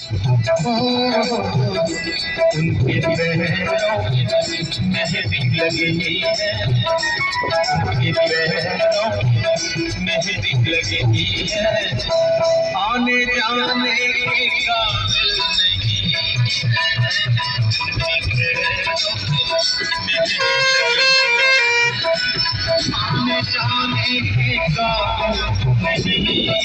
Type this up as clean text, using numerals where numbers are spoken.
उनके पैरों में मेहंदी लगी है, उनके पैरों में मेहंदी लगी है। आने जाने के काबिल नहीं है, उनके पैरों में मेहंदी लगी है। आने जाने के काबिल नहीं है,